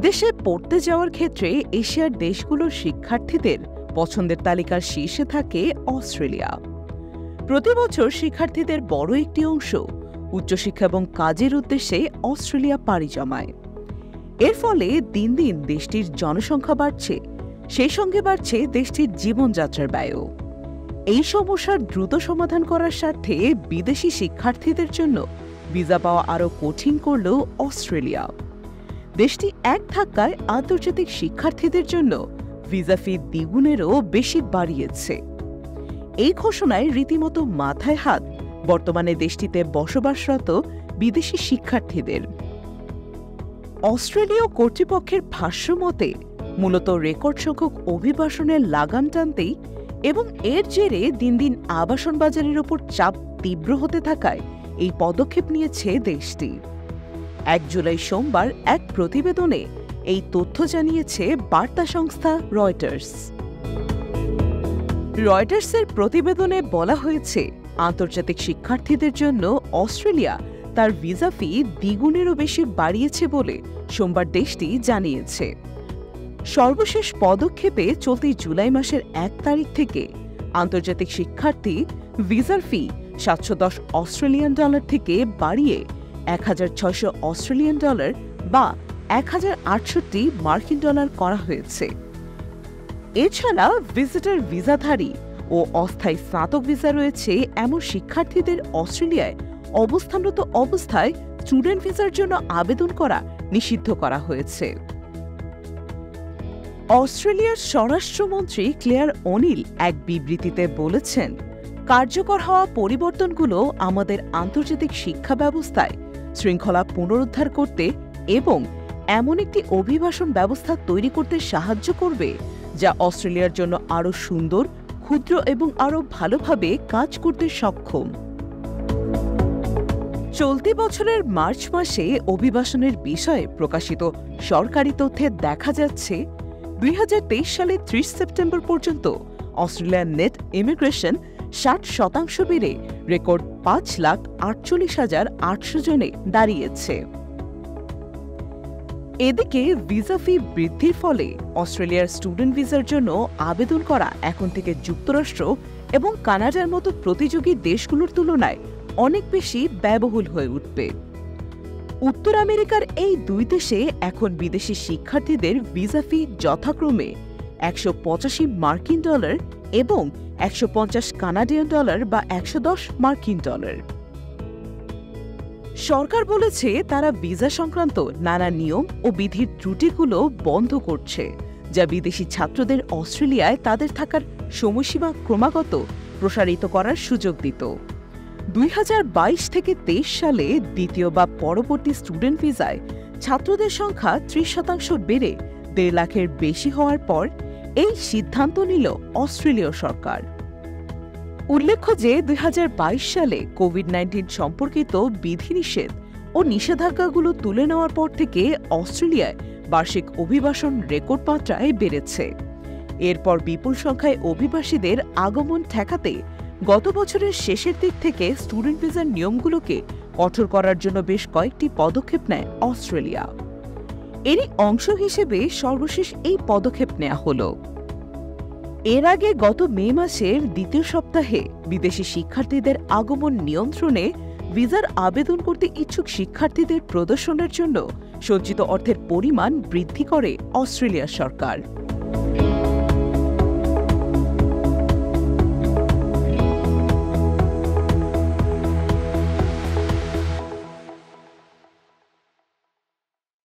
বিদেশে পড়তে যাওয়ার ক্ষেত্রে এশিয়ার দেশগুলোর শিক্ষার্থীদের পছন্দের তালিকার শীর্ষে থাকে অস্ট্রেলিয়া। প্রতি বছর শিক্ষার্থীদের বড় একটি অংশ উচ্চশিক্ষা এবং কাজের উদ্দেশ্যে অস্ট্রেলিয়া পাড়ি জমায়। এর ফলে দিন দিন দেশটির জনসংখ্যা বাড়ছে, সেই সঙ্গে বাড়ছে দেশটির জীবনযাত্রার ব্যয়ও। এই সমস্যার দ্রুত সমাধান করার স্বার্থে বিদেশি শিক্ষার্থীদের জন্য ভিসা পাওয়া আরও কঠিন করল অস্ট্রেলিয়া। দেশটি এক ধাক্কায় আন্তর্জাতিক শিক্ষার্থীদের জন্য ভিসা ফি দ্বিগুণেরও বেশি বাড়িয়েছে। এই ঘোষণায় রীতিমতো মাথায় হাত বর্তমানে দেশটিতে বসবাসরত বিদেশি শিক্ষার্থীদের। অস্ট্রেলীয় কর্তৃপক্ষের ভাষ্য মতে মূলত রেকর্ড সংখ্যক অভিবাসনের লাগাম টানতেই এবং এর জেরে দিন দিন আবাসন বাজারের ওপর চাপ তীব্র হতে থাকায় এই পদক্ষেপ নিয়েছে দেশটি। 1 জুলাই সোমবার এক প্রতিবেদনে এই তথ্য জানিয়েছে বার্তা সংস্থা রয়টার্স। রয়টার্সের প্রতিবেদনে বলা হয়েছে, আন্তর্জাতিক শিক্ষার্থীদের জন্য অস্ট্রেলিয়া তার ভিসা ফি দ্বিগুণেরও বেশি বাড়িয়েছে বলে সোমবার দেশটি জানিয়েছে। সর্বশেষ পদক্ষেপে চলতি জুলাই মাসের 1 তারিখ থেকে আন্তর্জাতিক শিক্ষার্থী ভিসার ফি $710 অস্ট্রেলিয়ান ডলার থেকে বাড়িয়ে $1,600 অস্ট্রেলিয়ান ডলার বা $1,068 মার্কিন ডলার করা হয়েছে। এছাড়া ভিজিটর ভিসাধারী ও অস্থায়ী স্নাতক ভিসা রয়েছে এমন শিক্ষার্থীদের অস্ট্রেলিয়ায় অবস্থানরত অবস্থায় স্টুডেন্ট ভিসার জন্য আবেদন করা নিষিদ্ধ করা হয়েছে। অস্ট্রেলিয়ার স্বরাষ্ট্রমন্ত্রী ক্লেয়ার ওনিল এক বিবৃতিতে বলেছেন, কার্যকর হওয়া পরিবর্তনগুলো আমাদের আন্তর্জাতিক শিক্ষা ব্যবস্থায় শৃঙ্খলা পুনরুদ্ধার করতে এবং এমন একটি অভিবাসন ব্যবস্থা তৈরি করতে সাহায্য করবে যা অস্ট্রেলিয়ার জন্য আরও সুন্দর, ক্ষুদ্র এবং আরও ভালোভাবে কাজ করতে সক্ষম। চলতি বছরের মার্চ মাসে অভিবাসনের বিষয়ে প্রকাশিত সরকারি তথ্যে দেখা যাচ্ছে 2023 সালে 30 সেপ্টেম্বর পর্যন্ত অস্ট্রেলিয়ার নেট ইমিগ্রেশন 60% বেড়ে রেকর্ড 5,48,800 জনে দাঁড়িয়েছে। এদিকে ভিসা ফি বৃদ্ধির ফলে অস্ট্রেলিয়ার স্টুডেন্ট ভিসার জন্য আবেদন করা এখন থেকে যুক্তরাষ্ট্র এবং কানাডার মতো প্রতিযোগী দেশগুলোর তুলনায় অনেক বেশি ব্যয়বহুল হয়ে উঠবে। উত্তর আমেরিকার এই দুই দেশে এখন বিদেশি শিক্ষার্থীদের ভিসা ফি যথাক্রমে $185 মার্কিন ডলার এবং $150 কানাডিয়ান ডলার বা $110 মার্কিন ডলার। সরকার বলেছে তারা ভিসা সংক্রান্ত নানা নিয়ম ও বিধির ত্রুটিগুলো বন্ধ করছে, যা বিদেশি ছাত্রদের অস্ট্রেলিয়ায় তাদের থাকার সময়সীমা ক্রমাগত প্রসারিত করার সুযোগ দিত। 2022 থেকে 23 সালে দ্বিতীয় বা পরবর্তী স্টুডেন্ট ভিসায় ছাত্রদের সংখ্যা 30% বেড়ে 1.5 লাখের বেশি হওয়ার পর এই সিদ্ধান্ত নিল অস্ট্রেলীয় সরকার। উল্লেখ্য যে 2022 সালে কোভিড-19 সম্পর্কিত বিধিনিষেধ ও নিষেধাজ্ঞাগুলো তুলে নেওয়ার পর থেকে অস্ট্রেলিয়ায় বার্ষিক অভিবাসন রেকর্ড মাত্রায় বেড়েছে। এরপর বিপুল সংখ্যায় অভিবাসীদের আগমন ঠেকাতে গত বছরের শেষের দিক থেকে স্টুডেন্ট ভিসার নিয়মগুলোকে কঠোর করার জন্য বেশ কয়েকটি পদক্ষেপ নেয় অস্ট্রেলিয়া। এরই অংশ হিসেবে সর্বশেষ এই পদক্ষেপ নেওয়া হলো। এর আগে গত মে মাসের দ্বিতীয় সপ্তাহে বিদেশি শিক্ষার্থীদের আগমন নিয়ন্ত্রণে ভিসার আবেদন করতে ইচ্ছুক শিক্ষার্থীদের প্রদর্শনের জন্য সঞ্চিত অর্থের পরিমাণ বৃদ্ধি করে অস্ট্রেলিয়া সরকার।